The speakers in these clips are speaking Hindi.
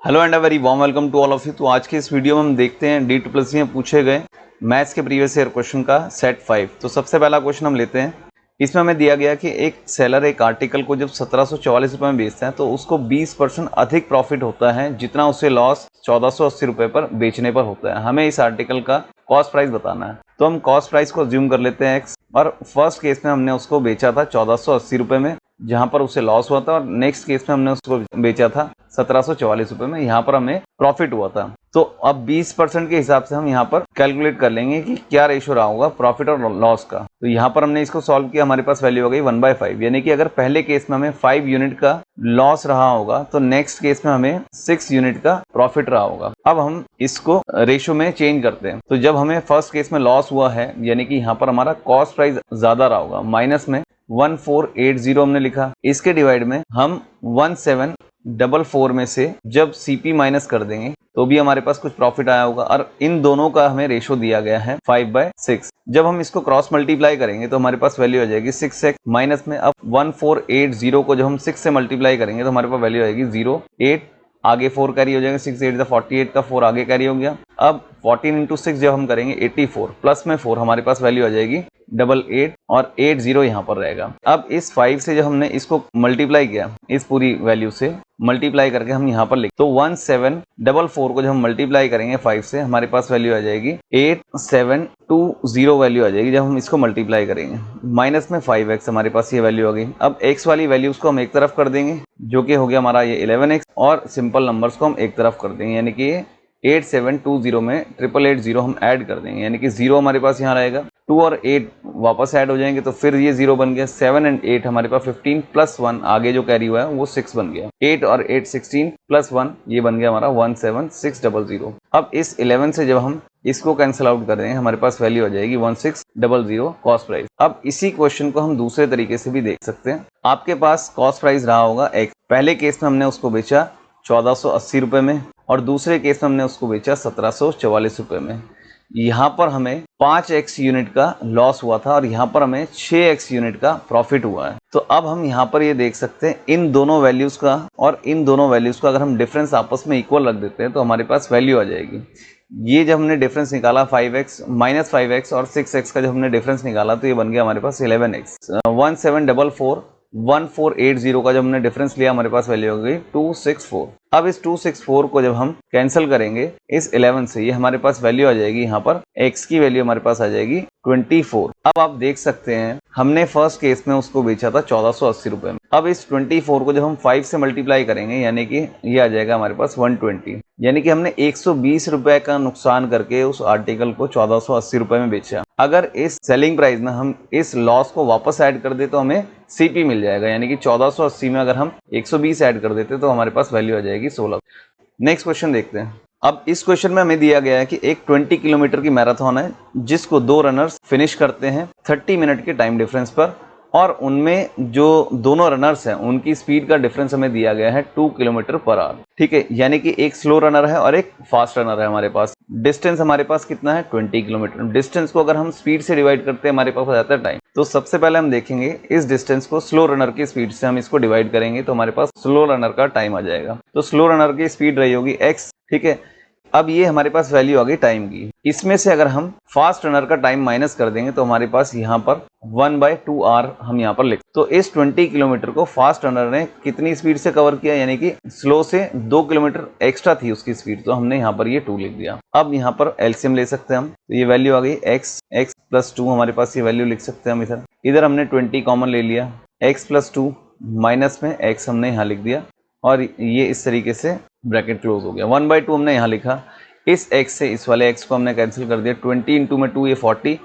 Hello and a very warm welcome to all of you. तो आज के इस वीडियो में हम देखते हैं D2+ में पूछे गए मैथ्स के प्रीवियस ईयर क्वेश्चन का सेट 5। तो सबसे पहला क्वेश्चन हम लेते हैं। इसमें हमें दिया गया कि एक सेलर एक आर्टिकल को जब 1744 रुपये में बेचता है तो उसको 20% अधिक प्रॉफिट होता है जितना उसे लॉस 1480 रुपये पर बेचने पर होता है। हमें इस आर्टिकल का कॉस्ट प्राइस बताना है। तो हम कॉस्ट प्राइस को अज्यूम कर लेते हैं एक्स, और फर्स्ट केस में हमने उसको बेचा था 1480 रुपये में जहां पर उसे लॉस हुआ था, और नेक्स्ट केस में हमने उसको बेचा था 1744 रुपये में, यहाँ पर हमें प्रॉफिट हुआ था। तो अब 20% के हिसाब से हम यहाँ पर कैलकुलेट कर लेंगे कि क्या रेशो रहा होगा प्रॉफिट और लॉस का। तो यहाँ पर हमने इसको सॉल्व किया, हमारे पास वैल्यू हो गई 1/5, यानी कि अगर पहले केस में हमें 5 यूनिट का लॉस रहा होगा तो नेक्स्ट केस में हमें 6 यूनिट का प्रॉफिट रहा होगा। अब हम इसको रेशो में चेंज करते हैं। तो जब हमें फर्स्ट केस में लॉस हुआ है यानी कि यहाँ पर हमारा कॉस्ट प्राइस ज्यादा रहा होगा, माइनस में 1480 हमने लिखा, इसके डिवाइड में हम 1744 में से जब सीपी माइनस कर देंगे तो भी हमारे पास कुछ प्रॉफिट आया होगा, और इन दोनों का हमें रेशो दिया गया है 5/6। जब हम इसको क्रॉस मल्टीप्लाई करेंगे तो हमारे पास वैल्यू आ जाएगी 6x, माइनस में अब 1480 को जब हम 6 से मल्टीप्लाई करेंगे तो हमारे पास वैल्यू आएगी 08, आगे 4 कैरी हो जाएगा, 6 8 48 का 4 आगे कैरी हो गया। अब 14 × 6 जब हम करेंगे 84, प्लस में 4 हमारे पास वैल्यू आ जाएगी 88, और 80 यहाँ पर रहेगा। अब इस 5 से जब हमने इसको मल्टीप्लाई किया, इस पूरी वैल्यू से मल्टीप्लाई करके हम यहाँ पर लिख, तो 1744 को जब हम मल्टीप्लाई करेंगे 5 से हमारे पास वैल्यू आ जाएगी 8720 वैल्यू आ जाएगी जब हम इसको मल्टीप्लाई करेंगे, माइनस में 5x हमारे पास ये वैल्यू आ गई। अब x वाली वैल्यूज को हम एक तरफ कर देंगे जो कि हो गया हमारा ये 11x, और सिंपल नंबर्स को हम एक तरफ कर देंगे, यानी कि 8720 में 8880 हम ऐड कर देंगे, यानी कि 0 हमारे पास यहाँ रहेगा, 2 और 8 वापस ऐड हो जाएंगे तो फिर ये 0 बन गया, 7 और 8 हमारे पास 15 प्लस 1 आगे जो कैरी हुआ है वो 6 बन गया, 8 और 8 16 प्लस 1 ये बन गया हमारा 17600। अब इस 11 से जब हम इसको कैंसिल आउट कर देंगे हमारे पास वैल्यू आ जाएगी 1600 कॉस्ट प्राइस। अब इसी क्वेश्चन को हम दूसरे तरीके से भी देख सकते हैं। आपके पास कॉस्ट प्राइस रहा होगा x, पहले केस में हमने उसको बेचा 1480 रुपये में, और दूसरे केस में हमने उसको बेचा 1744 रुपये में। यहाँ पर हमें 5x यूनिट का लॉस हुआ था और यहाँ पर हमें 6x यूनिट का प्रॉफिट हुआ है। तो अब हम यहाँ पर ये देख सकते हैं इन दोनों वैल्यूज का और इन दोनों वैल्यूज का अगर हम डिफरेंस आपस में इक्वल रख देते हैं तो हमारे पास वैल्यू आ जाएगी। ये जब हमने डिफरेंस निकाला 5x माइनस 5x और 6x का जब हमने डिफरेंस निकाला तो ये बन गया हमारे पास 11x। 1480 का जब हमने डिफरेंस लिया हमारे पास वैल्यू हो गई 264। अब इस 264 को जब हम कैंसिल करेंगे इस 11 से, ये हमारे पास वैल्यू आ जाएगी, यहाँ पर x की वैल्यू हमारे पास आ जाएगी 24। अब आप देख सकते हैं हमने फर्स्ट केस में उसको बेचा था 1480 रुपये में। अब इस 24 को जब हम 5 से मल्टीप्लाई करेंगे यानी कि ये आ जाएगा हमारे पास 120, यानी कि हमने 120 रुपए का नुकसान करके उस आर्टिकल को 1480 रुपये में बेचा। अगर इस सेलिंग प्राइस में हम इस लॉस को वापस ऐड कर दे तो हमें सीपी मिल जाएगा, यानी कि 1480 में अगर हम 120 ऐड कर देते तो हमारे पास वैल्यू आ जाएगी 16। नेक्स्ट क्वेश्चन देखते हैं। अब इस क्वेश्चन में हमें दिया गया है कि एक 20 किलोमीटर की मैराथन है जिसको 2 रनर्स फिनिश करते हैं 30 मिनट के टाइम डिफरेंस पर, और उनमें जो दोनों रनर्स हैं उनकी स्पीड का डिफरेंस हमें दिया गया है 2 किलोमीटर पर आवर। ठीक है, यानी कि एक स्लो रनर है और एक फास्ट रनर है हमारे पास। डिस्टेंस हमारे पास कितना है 20 किलोमीटर। डिस्टेंस को अगर हम स्पीड से डिवाइड करते हैं हमारे पास हो जाता है टाइम। तो सबसे पहले हम देखेंगे इस डिस्टेंस को स्लो रनर की स्पीड से हम इसको डिवाइड करेंगे तो हमारे पास स्लो रनर का टाइम आ जाएगा। तो स्लो रनर की स्पीड रही होगी x। ठीक है, अब ये हमारे पास वैल्यू आ गई टाइम की। इसमें से अगर हम फास्ट रनर का टाइम माइनस कर देंगे तो हमारे पास यहाँ पर 1/2r हम यहाँ पर लिख, तो इस 20 किलोमीटर को फास्ट रनर ने कितनी स्पीड से कवर किया, यानी कि स्लो से 2 किलोमीटर एक्स्ट्रा थी उसकी स्पीड, तो हमने यहाँ पर ये 2 लिख दिया। अब यहाँ पर एलसीएम ले सकते हैं हम, तो ये वैल्यू आ गई x प्लस 2 हमारे पास ये वैल्यू लिख सकते हैं हम। इधर हमने 20 कॉमन ले लिया, x प्लस 2 माइनस में x हमने यहाँ लिख दिया, और ये इस तरीके से ब्रैकेट क्लोज हो गया। 1/2 हमने यहाँ लिखा, इस x से इस वाले x को हमने कैंसिल कर दिया, 20 × में 2 ये 40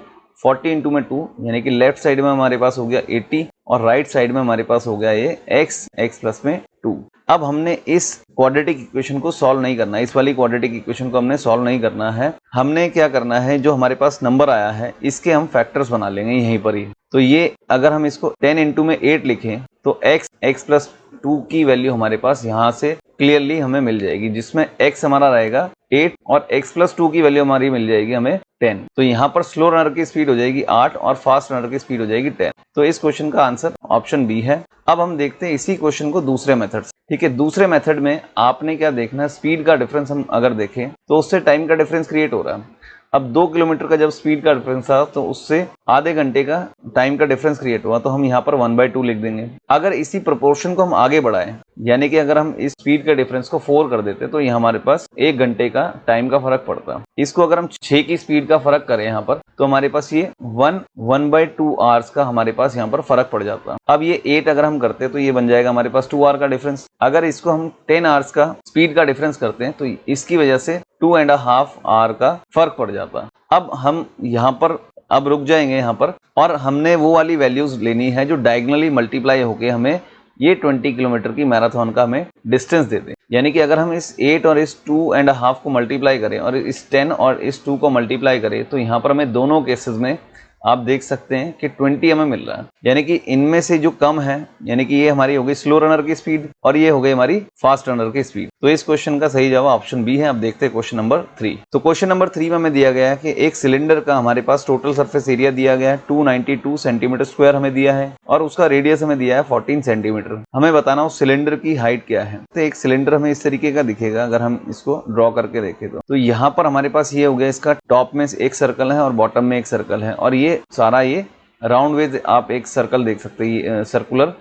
× में 2, यानी कि लेफ्ट साइड में हमारे पास हो गया 80 और राइट साइड में हमारे पास हो गया ये x प्लस में 2। अब हमने इस क्वाड्रेटिक इक्वेशन को सॉल्व नहीं करना है, इस वाली क्वाड्रेटिक इक्वेशन को हमने सॉल्व नहीं करना है। हमने क्या करना है, जो हमारे पास नंबर आया है इसके हम फैक्टर्स बना लेंगे यहीं पर ही। तो ये अगर हम इसको 10 × में 8 लिखें तो x प्लस 2 की वैल्यू हमारे पास यहाँ से क्लियरली हमें मिल जाएगी, जिसमें x हमारा रहेगा 8 और x+2 की वैल्यू हमारी मिल जाएगी हमें 10। तो यहाँ पर स्लो रनर की स्पीड हो जाएगी 8 और फास्ट रनर की स्पीड हो जाएगी 10। तो इस क्वेश्चन का आंसर ऑप्शन बी है। अब हम देखते हैं इसी क्वेश्चन को दूसरे मेथड से। ठीक है, दूसरे मेथड में आपने क्या देखना है, स्पीड का डिफरेंस हम अगर देखें तो उससे टाइम का डिफरेंस क्रिएट हो रहा है। अब 2 किलोमीटर का जब स्पीड का डिफरेंस था तो उससे आधे घंटे का टाइम का डिफरेंस क्रिएट हुआ, तो हम यहाँ पर 1/2 लिख देंगे। अगर इसी प्रोपोर्शन को हम आगे बढ़ाएं, यानी कि अगर हम इस स्पीड के डिफरेंस को 4 कर देते तो ये हमारे पास 1 घंटे का टाइम का फर्क पड़ता। इसको अगर हम 6 की स्पीड का फर्क करें यहाँ पर, तो हमारे पास ये 1/2 आवर्स का हमारे पास यहाँ पर फर्क पड़ जाता। अब ये 8 अगर हम करते तो ये बन जाएगा हमारे पास 2 आवर का डिफरेंस। अगर इसको हम 10 आवर्स का स्पीड का डिफरेंस करते हैं तो इसकी वजह से 2.5 आवर का फर्क पड़ जाता। अब हम यहाँ पर अब रुक जाएंगे यहाँ पर, और हमने वो वाली वैल्यूज लेनी है जो डायगोनली मल्टीप्लाई होके हमें ये 20 किलोमीटर की मैराथन का हमें डिस्टेंस दे दें। यानी कि अगर हम इस 8 और इस 2.5 को मल्टीप्लाई करें और इस 10 और इस 2 को मल्टीप्लाई करें, तो यहाँ पर हमें दोनों केसेस में आप देख सकते हैं कि 20 हमें मिल रहा है। यानी कि इनमें से जो कम है, यानी कि ये हमारी हो गई स्लो रनर की स्पीड और ये हो गई हमारी फास्ट रनर की स्पीड। तो इस क्वेश्चन का सही जवाब ऑप्शन बी है। अब देखते हैं क्वेश्चन नंबर 3। तो क्वेश्चन नंबर 3 में हमें दिया गया है कि एक सिलेंडर का हमारे पास टोटल सरफेस एरिया दिया गया है 292 सेंटीमीटर स्क्वायर हमें दिया है, और उसका रेडियस हमें दिया है 14 सेंटीमीटर। हमें बताना उस सिलेंडर की हाइट क्या है। तो एक सिलेंडर हमें इस तरीके का दिखेगा अगर हम इसको ड्रॉ करके देखें तो यहाँ पर हमारे पास ये हो गया, इसका टॉप में एक सर्कल है और बॉटम में एक सर्कल है, और ये सारा ये राउंड वेज आप एक सर्कल देख सकते हैं, सर्कुलर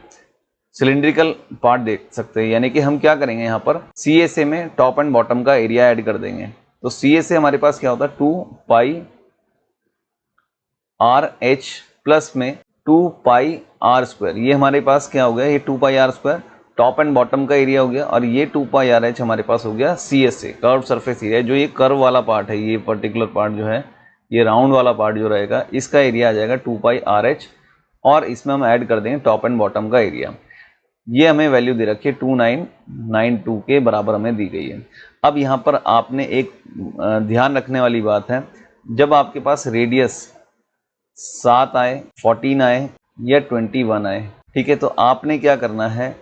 सिलिंड्रिकल पार्ट देख सकते हैं। यानी कि हम क्या करेंगे यहाँ पर CSA में टॉप एंड बॉटम का एरिया ऐड कर देंगे। तो CSA हमारे पास क्या होता है 2 पाई RH प्लस में 2 पाई R स्क्वायर। ये हमारे पास क्या हो गया, ये 2 पाई R square top and bottom का एरिया हो गया, और ये 2 पाई RH हमारे पास हो गया CSA कर्व सरफेस एरिया। जो ये कर्व वाला पार्ट है, ये पर्टिकुलर पार्ट जो है, ये राउंड वाला पार्ट जो रहेगा, इसका एरिया आ जाएगा 2 पाई RH, और इसमें हम ऐड कर देंगे टॉप एंड बॉटम का एरिया। ये हमें वैल्यू दे रखी है 2992 के बराबर हमें दी गई है। अब यहाँ पर आपने एक ध्यान रखने वाली बात है, जब आपके पास रेडियस 7 आए, 14 आए या 21 आए, ठीक है, तो आपने क्या करना है,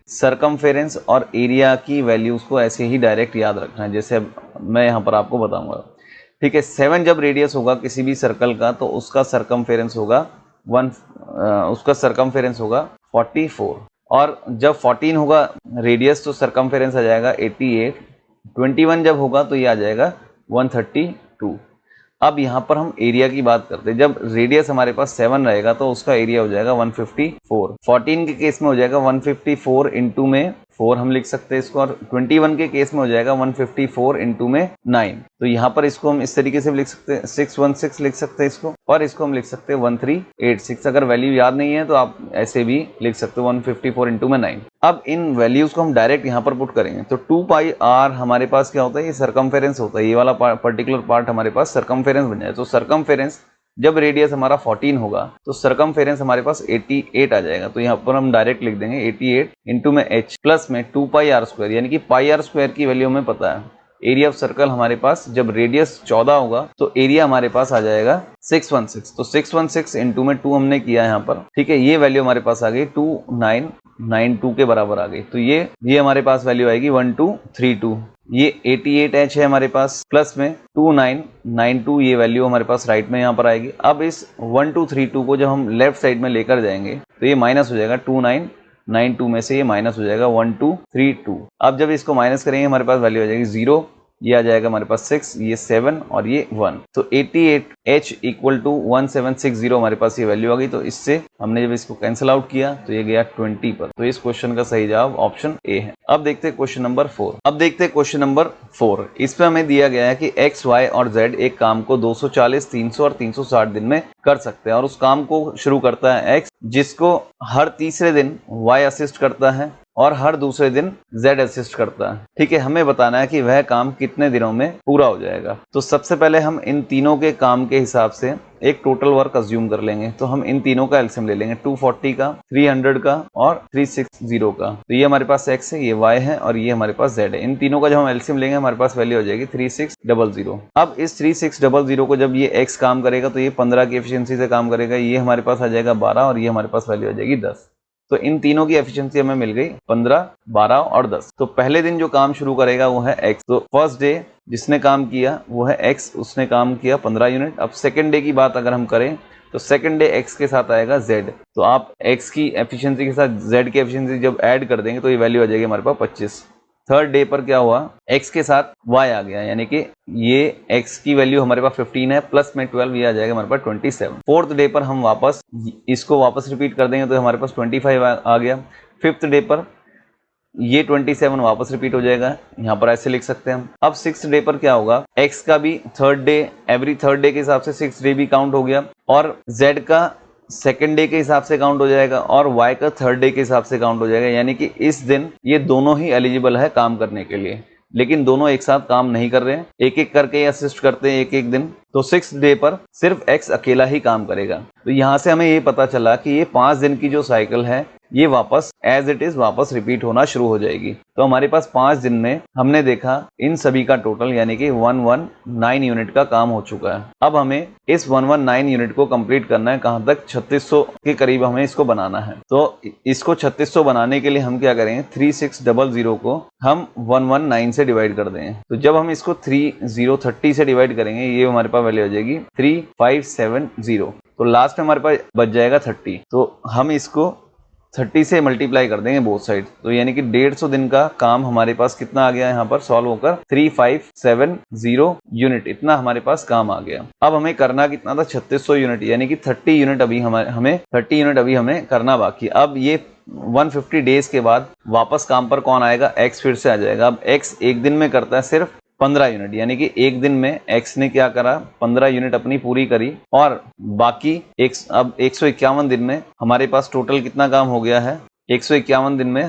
सरकमफेरेंस और एरिया की वैल्यूज़ को ऐसे ही डायरेक्ट याद रखना है, जैसे मैं यहाँ पर आपको बताऊँगा। ठीक है, 7 जब रेडियस होगा किसी भी सर्कल का तो उसका सरकमफेरेंस होगा 44, और जब 14 होगा रेडियस तो सरकमफेरेंस आ जाएगा 88, 21 जब होगा तो ये आ जाएगा 132। अब यहाँ पर हम एरिया की बात करते हैं, जब रेडियस हमारे पास 7 रहेगा तो उसका एरिया हो जाएगा 154। 14 के केस में हो जाएगा 154 इंटू में 4 हम लिख सकते हैं इसको, और 21 के केस में हो जाएगा 154 इंटू में 9। तो यहाँ पर इसको हम इस तरीके से भी लिख सकते हैं, 616 लिख सकते हैं इसको, और इसको हम लिख सकते हैं 1386। अगर वैल्यू याद नहीं है तो आप ऐसे भी लिख सकते हो 154 इंटू में 9। अब इन वैल्यूज को हम डायरेक्ट यहाँ पर पुट करेंगे तो 2 पाई R हमारे पास क्या होता है, ये सरकमफेरेंस होता है, ये वाला पर्टिकुलर पार्ट हमारे पास सरकमफेरेंस बन जाए। तो सरकमफेरेंस जब रेडियस हमारा 14 होगा तो सरकमफेरेंस हमारे पास 88 आ जाएगा। तो यहाँ पर हम डायरेक्ट लिख देंगे 88 इंटू में H प्लस में 2 पाई R स्क्वायर, यानी कि पाई R स्क्वायर की वैल्यू हमें पता है। एरिया ऑफ सर्कल हमारे पास जब रेडियस 14 होगा तो एरिया हमारे पास आ जाएगा 616। तो 616 इंटू में 2 हमने किया यहाँ पर, ठीक है, ये वैल्यू हमारे पास आ गई 2992 के बराबर आ गई। तो ये हमारे पास वैल्यू आएगी 1232। ये 88H है हमारे पास, प्लस में 2992 ये वैल्यू हमारे पास राइट में यहाँ पर आएगी। अब इस 1232 को जब हम लेफ्ट साइड में लेकर जाएंगे तो ये माइनस हो जाएगा, 2992 में से ये माइनस हो जाएगा 1232। अब जब इसको माइनस करेंगे हमारे पास वैल्यू आ जाएगी 0, ये आ जाएगा हमारे पास 6, ये 7 और ये 1। तो 88H इक्वल टू 1760 हमारे पास ये वैल्यू आ गई। तो इससे हमने जब इसको कैंसिल आउट किया तो ये गया 20 पर। तो इस क्वेश्चन का सही जवाब ऑप्शन ए है। अब देखते हैं क्वेश्चन नंबर 4। इसमें हमें दिया गया है कि X, Y और Z एक काम को 240, 300 और 360 दिन में कर सकते हैं, और उस काम को शुरू करता है X, जिसको हर तीसरे दिन Y असिस्ट करता है और हर दूसरे दिन Z असिस्ट करता है। ठीक है, हमें बताना है कि वह काम कितने दिनों में पूरा हो जाएगा। तो सबसे पहले हम इन तीनों के काम के हिसाब से एक टोटल वर्क अज्यूम कर लेंगे। तो हम इन तीनों का एलसीएम ले लेंगे, 240 का, 300 का और 360 का। तो ये हमारे पास X है, ये Y है और ये हमारे पास Z है। इन तीनों का जब हम एलसीएम लेंगे हमारे पास वैल्यू हो जाएगी 3600। अब इस 3600 को जब ये X काम करेगा तो ये 15 की एफिशिएंसी से काम करेगा, ये हमारे पास आ जाएगा 12 और ये हमारे पास वैल्यू आ जाएगी 10। तो इन तीनों की एफिशिएंसी हमें मिल गई 15, 12 और 10। तो पहले दिन जो काम शुरू करेगा वो है X। तो फर्स्ट डे जिसने काम किया वो है x, उसने काम किया 15 यूनिट। अब सेकेंड डे की बात अगर हम करें तो सेकेंड डे x के साथ आएगा z, तो आप x की एफिशिएंसी के साथ z की एफिशिएंसी जब ऐड कर देंगे तो ये वैल्यू आ जाएगी हमारे पास 25। थर्ड डे पर क्या हुआ, x के साथ y आ गया, यानी कि ये x की वैल्यू हमारे पास 15 है, प्लस में 12 ये आ जाएगा हमारे पास 27। फोर्थ डे पर हम वापस इसको वापस रिपीट कर देंगे तो हमारे पास 25 आ गया। फिफ्थ डे पर ये 27 वापस रिपीट हो जाएगा, यहाँ पर ऐसे लिख सकते हैं हम। अब सिक्स डे पर क्या होगा, x का भी third day, every third day के हिसाब से सिक्स डे भी काउंट हो गया, और z का सेकेंड डे के हिसाब से काउंट हो जाएगा, और y का थर्ड डे के हिसाब से काउंट हो जाएगा। यानी कि इस दिन ये दोनों ही एलिजिबल है काम करने के लिए, लेकिन दोनों एक साथ काम नहीं कर रहे हैं, एक एक करके असिस्ट करते हैं एक एक दिन। तो सिक्स डे पर सिर्फ x अकेला ही काम करेगा। तो यहाँ से हमें ये पता चला कि ये 5 दिन की जो साइकिल है ये वापस एज इट इज वापस रिपीट होना शुरू हो जाएगी। तो हमारे पास 5 दिन में हमने देखा इन सभी का टोटल यानी कि 119 यूनिट का काम हो चुका है। अब हमें इस 119 यूनिट को कंप्लीट करना है, कहाँ तक, 3600 के करीब हमें इसको बनाना है। तो इसको 3600 बनाने के लिए हम क्या करेंगे, 3600 को हम 119 से डिवाइड कर देंगे। तो जब हम इसको 3030 से डिवाइड करेंगे ये हमारे पास वैल्यू आ जाएगी 3570। तो लास्ट में हमारे पास बच जाएगा 30। तो हम इसको 30 से मल्टीप्लाई कर देंगे बोथ साइड, तो यानी कि 150 दिन का काम हमारे पास कितना आ गया यहाँ पर सॉल्व होकर 3570 यूनिट, इतना हमारे पास काम आ गया। अब हमें करना कितना था, 3600 यूनिट, यानी कि 30 यूनिट अभी हमें करना बाकी। अब ये 150 डेज के बाद वापस काम पर कौन आएगा, x फिर से आ जाएगा। अब x एक दिन में करता है सिर्फ 15 यूनिट, यानी कि एक दिन में x ने क्या करा, 15 यूनिट अपनी पूरी करी, और बाकी अब 151 दिन में हमारे पास टोटल कितना काम हो गया है, 151 दिन में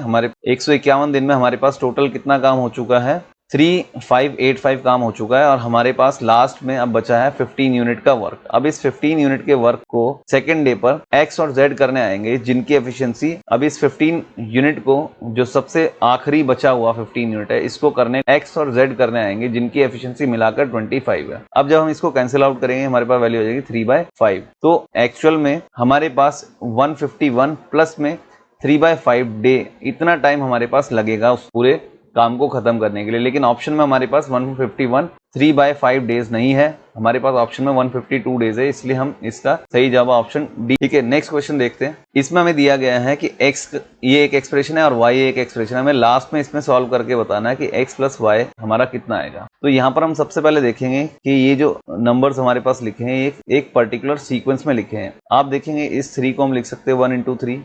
हमारे पास टोटल कितना काम हो चुका है, 3585 काम हो चुका है, और हमारे पास लास्ट में अब बचा है 15 यूनिट का वर्क। अब इस 15 यूनिट के वर्क को सेकेंड डे पर x और z करने आएंगे, जिनकी एफिशिएंसी अब इस 15 यूनिट को, जो सबसे आखिरी बचा हुआ 15 यूनिट है, इसको करने x और z करने आएंगे, जिनकी एफिशिएंसी मिलाकर 25 है। अब जब हम इसको कैंसिल आउट करेंगे हमारे पास वैल्यू हो जाएगी 3/5। तो एक्चुअल में हमारे पास 151 प्लस में 3/5 डे, इतना टाइम हमारे पास लगेगा उस पूरे काम को खत्म करने के लिए। लेकिन ऑप्शन में हमारे पास 151 3/5 डेज नहीं है, हमारे पास ऑप्शन में 152 डेज है, इसलिए हम इसका सही जवाब ऑप्शन डी। ठीक है, नेक्स्ट क्वेश्चन देखते हैं। इसमें हमें दिया गया है कि x ये एक एक्सप्रेशन है और y एक एक्सप्रेशन है, हमें लास्ट में इसमें सॉल्व करके बताना है कि x प्लस y हमारा कितना आएगा। तो यहाँ पर हम सबसे पहले देखेंगे कि ये जो नंबर्स हमारे पास लिखे हैं एक पर्टिकुलर सीक्वेंस में लिखे हैं। आप देखेंगे इस 3 को हम लिख सकते हैं 1 into 3,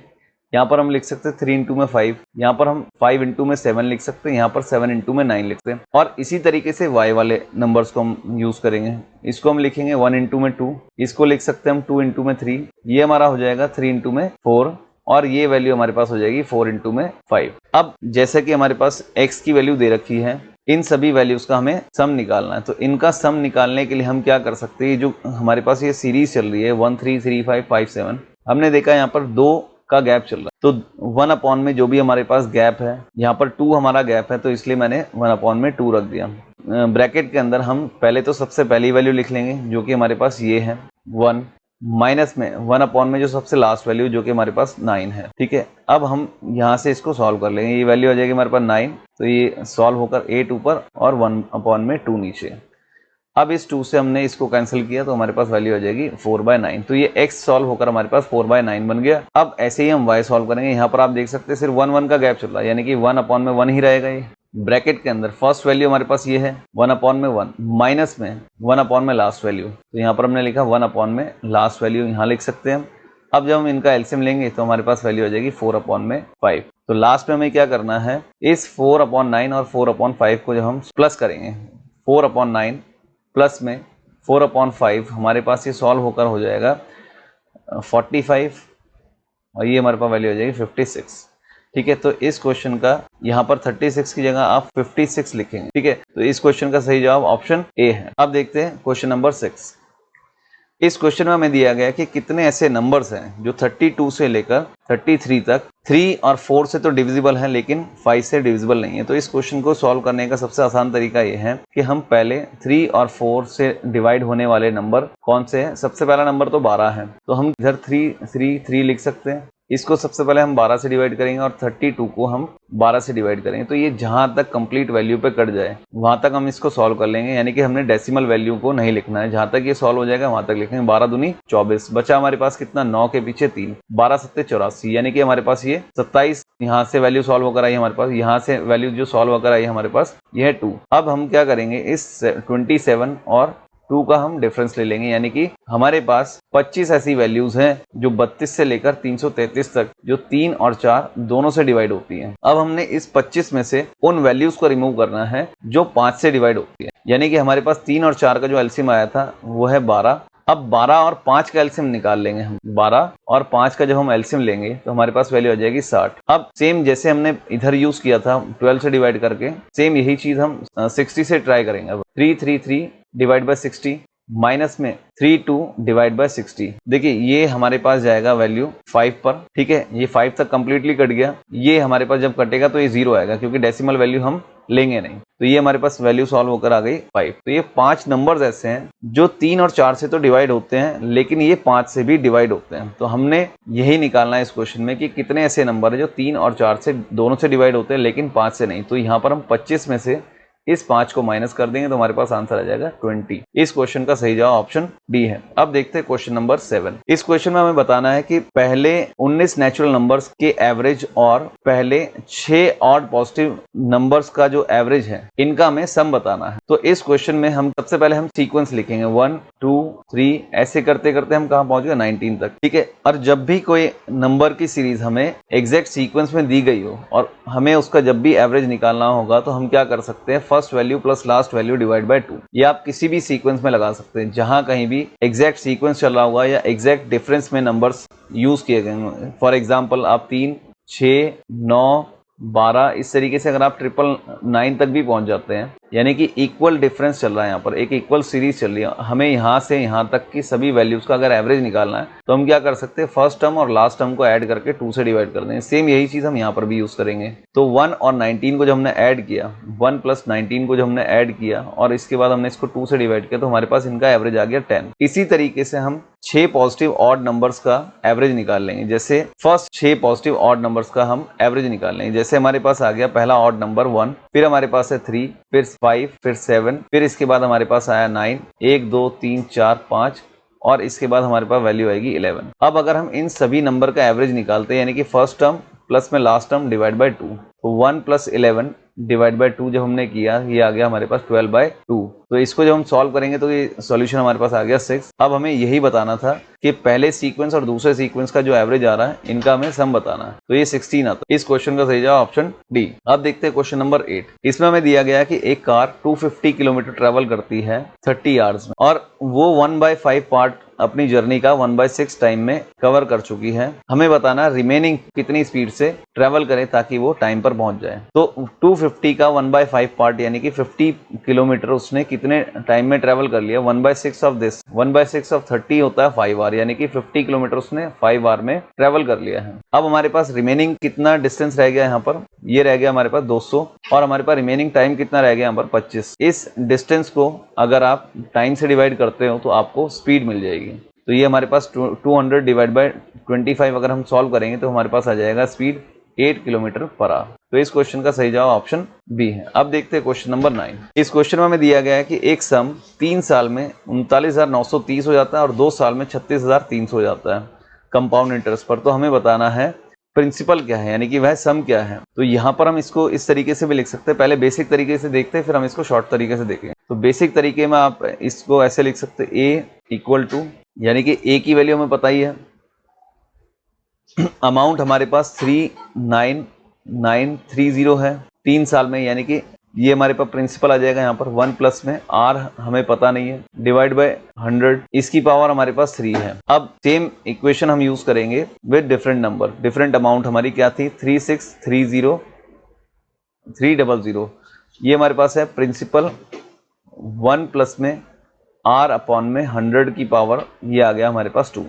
यहाँ पर हम लिख सकते हैं 3 into में 5, यहाँ पर हम 5 into में 7 लिख सकते हैं, यहाँ पर 7 into में 9 लिखते हैं। और इसी तरीके से y वाले नंबर्स को हम यूज करेंगे। इसको हम लिखेंगे 1 into में 2, इसको लिख सकते हैं हम 2 into में 3, ये हमारा हो जाएगा 3 into में 4, और ये वैल्यू हमारे पास हो जाएगी 4 into में 5। अब जैसे कि हमारे पास x की वैल्यू दे रखी है, इन सभी वैल्यूज का हमें सम निकालना है। तो इनका सम निकालने के लिए हम क्या कर सकते हैं, जो हमारे पास ये सीरीज चल रही है 1 3 3 5 5 7, हमने देखा यहाँ पर 2 का गैप चल रहा है, तो 1 अपॉन में जो भी हमारे पास गैप है, यहाँ पर 2 हमारा गैप है, तो इसलिए मैंने 1 अपॉन में 2 रख दिया। ब्रैकेट के अंदर हम पहले तो सबसे पहली वैल्यू लिख लेंगे जो कि हमारे पास ये है 1, माइनस में 1 अपॉन में जो सबसे लास्ट वैल्यू जो कि हमारे पास 9 है। ठीक है, अब हम यहाँ से इसको सॉल्व कर लेंगे, ये वैल्यू आ जाएगी हमारे पास 9, तो ये सॉल्व होकर 8 ऊपर और 1 अपॉन में 2 नीचे। अब इस 2 से हमने इसको कैंसिल किया तो हमारे पास वैल्यू आ जाएगी 4/9, तो ये x सॉल्व होकर हमारे पास 4/9 बन गया। अब ऐसे ही हम y सॉल्व करेंगे, यहाँ पर आप देख सकते हैं सिर्फ 1 1 का गैप चल रहा है, यानी कि 1 अपॉन में 1 ही रहेगा। ये ब्रैकेट के अंदर फर्स्ट वैल्यू हमारे पास ये है 1 अपॉन में 1, माइनस में 1 अपॉन में लास्ट वैल्यू, तो यहाँ पर हमने लिखा 1 अपॉन में लास्ट वैल्यू, यहाँ लिख सकते हैं हम। अब जब हम इनका एलसीएम लेंगे तो हमारे पास वैल्यू आ जाएगी 4 अपॉन में 5। तो लास्ट में हमें क्या करना है, इस 4/9 और 4/5 को जब हम प्लस करेंगे, 4/9 प्लस में 4/5, हमारे पास ये सॉल्व होकर हो जाएगा 45, और ये हमारे पास वैल्यू हो जाएगी 56। ठीक है, तो इस क्वेश्चन का यहाँ पर 36 की जगह आप 56 लिखेंगे। ठीक है, तो इस क्वेश्चन का सही जवाब ऑप्शन ए है। अब देखते हैं क्वेश्चन नंबर 6। इस क्वेश्चन में हमें दिया गया कि कितने ऐसे नंबर्स हैं जो 32 से लेकर 33 तक 3 और 4 से तो डिविजिबल है लेकिन 5 से डिविजिबल नहीं है। तो इस क्वेश्चन को सॉल्व करने का सबसे आसान तरीका ये है कि हम पहले 3 और 4 से डिवाइड होने वाले नंबर कौन से हैं। सबसे पहला नंबर तो 12 है, तो हम इधर 3 3 3 लिख सकते हैं, इसको सबसे पहले हम 12 से डिवाइड करेंगे और 32 को हम 12 से डिवाइड करेंगे। तो ये जहां तक कंप्लीट वैल्यू पे कट जाए वहां तक हम इसको सॉल्व कर लेंगे, यानी कि हमने डेसिमल वैल्यू को नहीं लिखना है, जहां तक ये सॉल्व हो जाएगा वहां तक लिखेंगे। 12 दूनी 24, बचा हमारे पास कितना, 9 के पीछे 3, 12 सत्ते 84, यानी कि हमारे पास ये 27 यहाँ से वैल्यू सॉल्व होकर आई हमारे पास, यहाँ से वैल्यू जो सॉल्व होकर आई हमारे पास ये है 2। अब हम क्या करेंगे, इस 27 और 2 का हम डिफरेंस ले लेंगे, यानी कि हमारे पास 25 ऐसी वैल्यूज हैं जो 32 से लेकर 333 तक जो 3 और 4 दोनों से डिवाइड होती हैं। अब हमने इस 25 में से उन वैल्यूज को रिमूव करना है जो 5 से डिवाइड होती है, यानी कि हमारे पास 3 और 4 का जो एलसीएम आया था वो है 12। अब 12 और 5 का एलसीएम निकाल लेंगे हम। 12 और 5 का जब हम एलसीएम लेंगे तो हमारे पास वैल्यू आ जाएगी 60। अब सेम जैसे हमने इधर यूज किया था 12 से डिवाइड करके, सेम यही चीज हम 60 से ट्राई करेंगे। अब 333 डिवाइड बाय 60 माइनस में 32 डिवाइड बाय 60, देखिए ये हमारे पास जाएगा वैल्यू 5 पर, ठीक है। ये 5 तक कंप्लीटली कट गया, ये हमारे पास जब कटेगा तो ये 0 आएगा क्योंकि डेसिमल वैल्यू हम लेंगे नहीं। तो ये हमारे पास वैल्यू सॉल्व होकर आ गई 5। तो ये 5 नंबर्स ऐसे हैं जो 3 और 4 से तो डिवाइड होते हैं लेकिन ये 5 से भी डिवाइड होते हैं। तो हमने यही निकालना है इस क्वेश्चन में कि कितने ऐसे नंबर है जो 3 और 4 से दोनों से डिवाइड होते हैं लेकिन 5 से नहीं। तो यहाँ पर हम 25 में से इस 5 को माइनस कर देंगे तो हमारे पास आंसर आ जाएगा 20। इस क्वेश्चन का सही जवाब ऑप्शन डी है। अब देखते हैं क्वेश्चन नंबर 7। इस क्वेश्चन में हमें बताना है कि पहले 19 नेचुरल नंबर्स के एवरेज और पहले 6 ऑड पॉजिटिव नंबर्स का जो एवरेज है इनका हमें सम बताना है। तो इस क्वेश्चन में हम सबसे पहले हम सीक्वेंस लिखेंगे 1 2 3, ऐसे करते करते हम कहां पहुंच गए 19 तक, ठीक है। और जब भी कोई नंबर की सीरीज हमें एग्जैक्ट सीक्वेंस में दी गई हो और हमें उसका जब भी एवरेज निकालना होगा तो हम क्या कर सकते हैं, first value plus last value divide by 2। ये आप किसी भी सीक्वेंस में लगा सकते हैं जहां कहीं भी एग्जैक्ट सीक्वेंस चल रहा होगा या एग्जैक्ट डिफरेंस में नंबर्स यूज किए गए होंगे। फॉर एग्जांपल आप 3 6 9 12 इस तरीके से अगर आप 999 तक भी पहुंच जाते हैं, यानी कि इक्वल डिफरेंस चल रहा है, यहाँ पर एक इक्वल सीरीज चल रही है, हमें यहाँ से यहाँ तक की सभी वैल्यूज का अगर एवरेज निकालना है तो हम क्या कर सकते हैं, फर्स्ट टर्म और लास्ट टर्म को ऐड करके 2 से डिवाइड कर देंगे। सेम यही चीज हम यहाँ पर भी यूज करेंगे। तो 1 और 19 को जब हमने ऐड किया, 1 प्लस 19 को जब हमने ऐड किया और इसके बाद हमने इसको 2 से डिवाइड किया तो हमारे पास इनका एवरेज आ गया 10। इसी तरीके से हम 6 पॉजिटिव ऑड नंबर्स का एवरेज निकाल लेंगे। जैसे फर्स्ट 6 पॉजिटिव ऑड नंबर्स का हम एवरेज निकाल लेंगे। जैसे हमारे पास आ गया पहला ऑड नंबर 1, फिर हमारे पास है 3, फिर 5, फिर 7, फिर इसके बाद हमारे पास आया 9, 1 2 3 4 5 और इसके बाद हमारे पास वैल्यू आएगी 11। अब अगर हम इन सभी नंबर का एवरेज निकालते हैं, यानी कि फर्स्ट टर्म प्लस में लास्ट टर्म डिवाइड बाय 2, तो 1 प्लस 11 डिवाइड बाय 2 जब हमने किया ये आ गया हमारे पास 12 बाय 2। तो इसको जब हम सॉल्व करेंगे तो ये सॉल्यूशन हमारे पास आ गया 6। अब हमें यही बताना था कि पहले सीक्वेंस और दूसरे सीक्वेंस का जो एवरेज आ रहा है इनका हमें सम बताना है। तो ये 16 आता है। इस क्वेश्चन का सही जवाब ऑप्शन डी। अब देखते हैं क्वेश्चन नंबर 8। इसमें हमें दिया गया है कि एक कार 250 किलोमीटर ट्रेवल करती है 30 आवर्स में और वो 1/5 पार्ट अपनी जर्नी का 1/6 टाइम में कवर कर चुकी है। हमें बताना रिमेनिंग कितनी स्पीड से ट्रेवल करे ताकि वो टाइम पर पहुंच जाए। तो 250 का 1/5 पार्ट यानी कि 50 किलोमीटर उसने कितने टाइम में ट्रेवल कर लिया। 1/6 ऑफ दिस, 1/6 ऑफ 30 होता है 5 आवर, यानी कि 50 किलोमीटर उसने 5 आवर में ट्रेवल कर लिया है। अब हमारे पास रिमेनिंग कितना डिस्टेंस रह गया यहाँ पर, ये रह गया हमारे पास 200 और हमारे पास रिमेनिंग टाइम कितना रह गया यहाँ पर 25। इस डिस्टेंस को अगर आप टाइम से डिवाइड करते हो तो आपको स्पीड मिल जाएगी। तो ये हमारे पास 200 डिवाइड बाय 25 अगर हम सॉल्व करेंगे तो हमारे पास आ जाएगा स्पीड 8 किलोमीटर पर आवर। तो इस क्वेश्चन का सही जवाब ऑप्शन बी है। अब देखते हैं क्वेश्चन नंबर 9। इस क्वेश्चन में हमें दिया गया है कि एक सम 3 साल में 39,930 हो जाता है और 2 साल में 36,300 हो जाता है कंपाउंड इंटरेस्ट पर। तो हमें बताना है प्रिंसिपल क्या है, यानी कि वह सम क्या है। तो यहाँ पर हम इसको इस तरीके से भी लिख सकते हैं। पहले बेसिक तरीके से देखते हैं फिर हम इसको शॉर्ट तरीके से देखेंगे। तो बेसिक तरीके में आप इसको ऐसे लिख सकते हैं ए इक्वल टू, यानी कि ए की वैल्यू हमें पता ही है, अमाउंट हमारे पास 39930 है 3 साल में, यानी कि ये हमारे पास प्रिंसिपल आ जाएगा यहाँ पर 1 प्लस में आर हमें पता नहीं है डिवाइड बाय 100, इसकी पावर हमारे पास 3 है। अब सेम इक्वेशन हम यूज करेंगे with different number. Different amount हमारी क्या थी 3630,300। ये हमारे पास है प्रिंसिपल 1 प्लस में आर अपॉन में 100 की पावर, ये आ गया हमारे पास 2।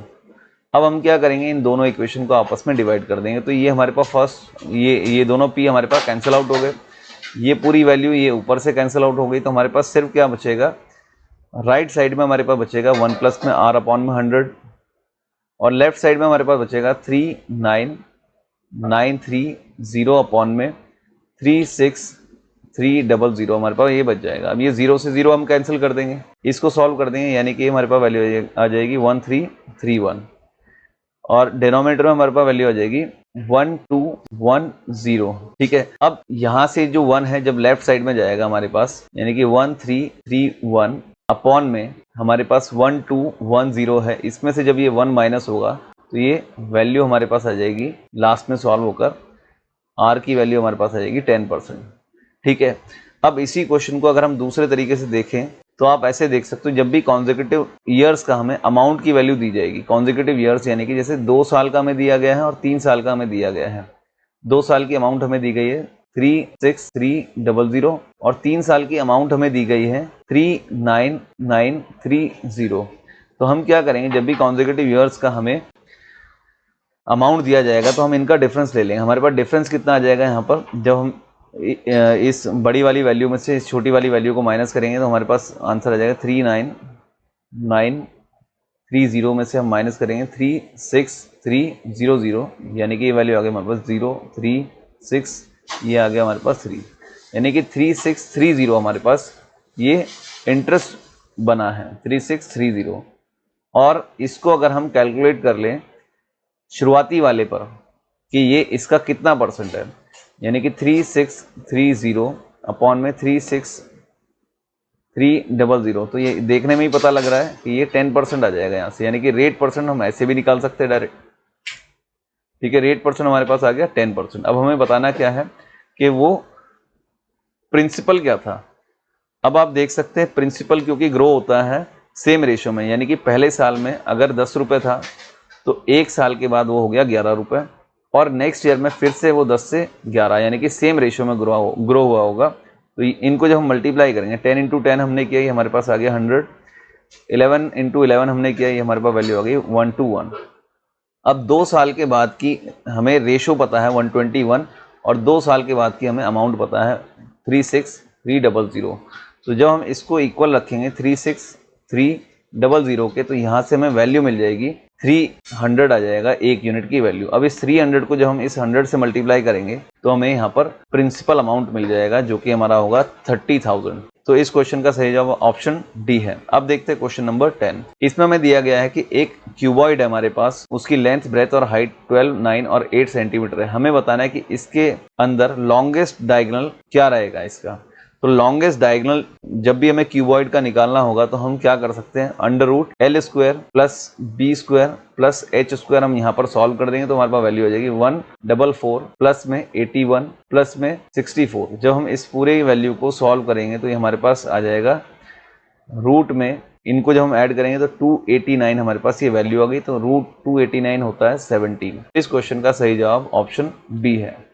अब हम क्या करेंगे, इन दोनों इक्वेशन को आपस में डिवाइड कर देंगे। तो ये हमारे पास फर्स्ट ये दोनों पी हमारे पास कैंसिल आउट हो गए, ये पूरी वैल्यू ये ऊपर से कैंसिल आउट हो गई। तो हमारे पास सिर्फ क्या बचेगा, राइट साइड में हमारे पास बचेगा 1 प्लस में आर अपॉन में 100 और लेफ्ट साइड में हमारे पास बचेगा 39,930 अपॉन में 36,300 हमारे पास ये बच जाएगा। अब ये 0 से 0 हम कैंसिल कर देंगे, इसको सॉल्व कर देंगे, यानी कि हमारे पास वैल्यू आ जाएगी 1331 और डिनोमिनेटर में हमारे पास वैल्यू आ जाएगी 1210। ठीक है, अब यहां से जो 1 है जब लेफ्ट साइड में जाएगा हमारे पास, यानी कि 1331 अपॉन में हमारे पास 1210 है, इसमें से जब ये 1 माइनस होगा तो ये वैल्यू हमारे पास आ जाएगी लास्ट में सॉल्व होकर, आर की वैल्यू हमारे पास आ जाएगी 10%। ठीक है, अब इसी क्वेश्चन को अगर हम दूसरे तरीके से देखें तो आप ऐसे देख सकते हो, जब भी कॉन्जिक्यूटिव ईयर्स का हमें अमाउंट की वैल्यू दी जाएगी, कॉन्जिक्यूटिव ईयर्स यानी कि जैसे 2 साल का हमें दिया गया है और 3 साल का हमें दिया गया है। 2 साल की अमाउंट हमें दी गई है 36,300 और 3 साल की अमाउंट हमें दी गई है 39,930। तो हम क्या करेंगे, जब भी कॉन्जिक्यूटिव ईयर्स का हमें अमाउंट दिया जाएगा तो हम इनका डिफरेंस ले लेंगे। हमारे पास डिफरेंस कितना आ जाएगा यहाँ पर, जब हम इस बड़ी वाली वैल्यू में से इस छोटी वाली वैल्यू को माइनस करेंगे तो हमारे पास आंसर आ जाएगा 39,930 में से हम माइनस करेंगे 36,300, यानी कि ये वैल्यू आ गई हमारे पास 036, ये आ गया हमारे पास 3, यानी कि 3630 हमारे पास ये इंटरेस्ट बना है 3630। और इसको अगर हम कैलकुलेट कर लें शुरुआती वाले पर कि ये इसका कितना परसेंट है, यानी कि 3630 अपॉन में 36,300, तो ये देखने में ही पता लग रहा है कि ये 10% आ जाएगा यहाँ से, यानी कि रेट परसेंट हम ऐसे भी निकाल सकते हैं डायरेक्ट। ठीक है, रेट परसेंट हमारे पास आ गया 10%। अब हमें बताना क्या है कि वो प्रिंसिपल क्या था। अब आप देख सकते हैं प्रिंसिपल क्योंकि ग्रो होता है सेम रेशियो में, यानी कि पहले साल में अगर 10 रुपये था तो 1 साल के बाद वो हो गया 11 रुपये और नेक्स्ट ईयर में फिर से वो 10 से 11, यानी कि सेम रेशियो में ग्रो हुआ होगा। तो इनको जब हम मल्टीप्लाई करेंगे 10 × 10 हमने किया, ये हमारे पास आ गया 100, 11 × 11 हमने किया, ये हमारे पास वैल्यू आ गई 1:1। अब 2 साल के बाद की हमें रेशो पता है 121 और 2 साल के बाद की हमें अमाउंट पता है 36,300। तो जब हम इसको इक्वल रखेंगे 36,300 के, तो यहाँ से हमें वैल्यू मिल जाएगी 300 आ जाएगा एक यूनिट की वैल्यू। अब इस 300 को जब हम इस 100 से मल्टीप्लाई करेंगे तो हमें यहाँ पर प्रिंसिपल अमाउंट मिल जाएगा जो कि हमारा होगा 30,000। तो इस क्वेश्चन का सही जवाब ऑप्शन डी है। अब देखते हैं क्वेश्चन नंबर 10। इसमें हमें दिया गया है कि एक क्यूबॉइड है हमारे पास, उसकी लेंथ, ब्रेथ और हाइट 12, 9 और 8 सेंटीमीटर है। हमें बताना है कि इसके अंदर लॉन्गेस्ट डायगोनल क्या रहेगा इसका। तो लॉन्गेस्ट डायगोनल जब भी हमें क्यूबॉइड का निकालना होगा तो हम क्या कर सकते हैं, √L² + B² + H² हम यहाँ पर सॉल्व कर देंगे तो हमारे पास वैल्यू हो जाएगी 144 प्लस में 81 प्लस में 64। जब हम इस पूरे वैल्यू को सॉल्व करेंगे तो ये हमारे पास आ जाएगा रूट में, इनको जब हम ऐड करेंगे तो 289 हमारे पास ये वैल्यू आ गई, तो √289 होता है 17। इस क्वेश्चन का सही जवाब ऑप्शन बी है।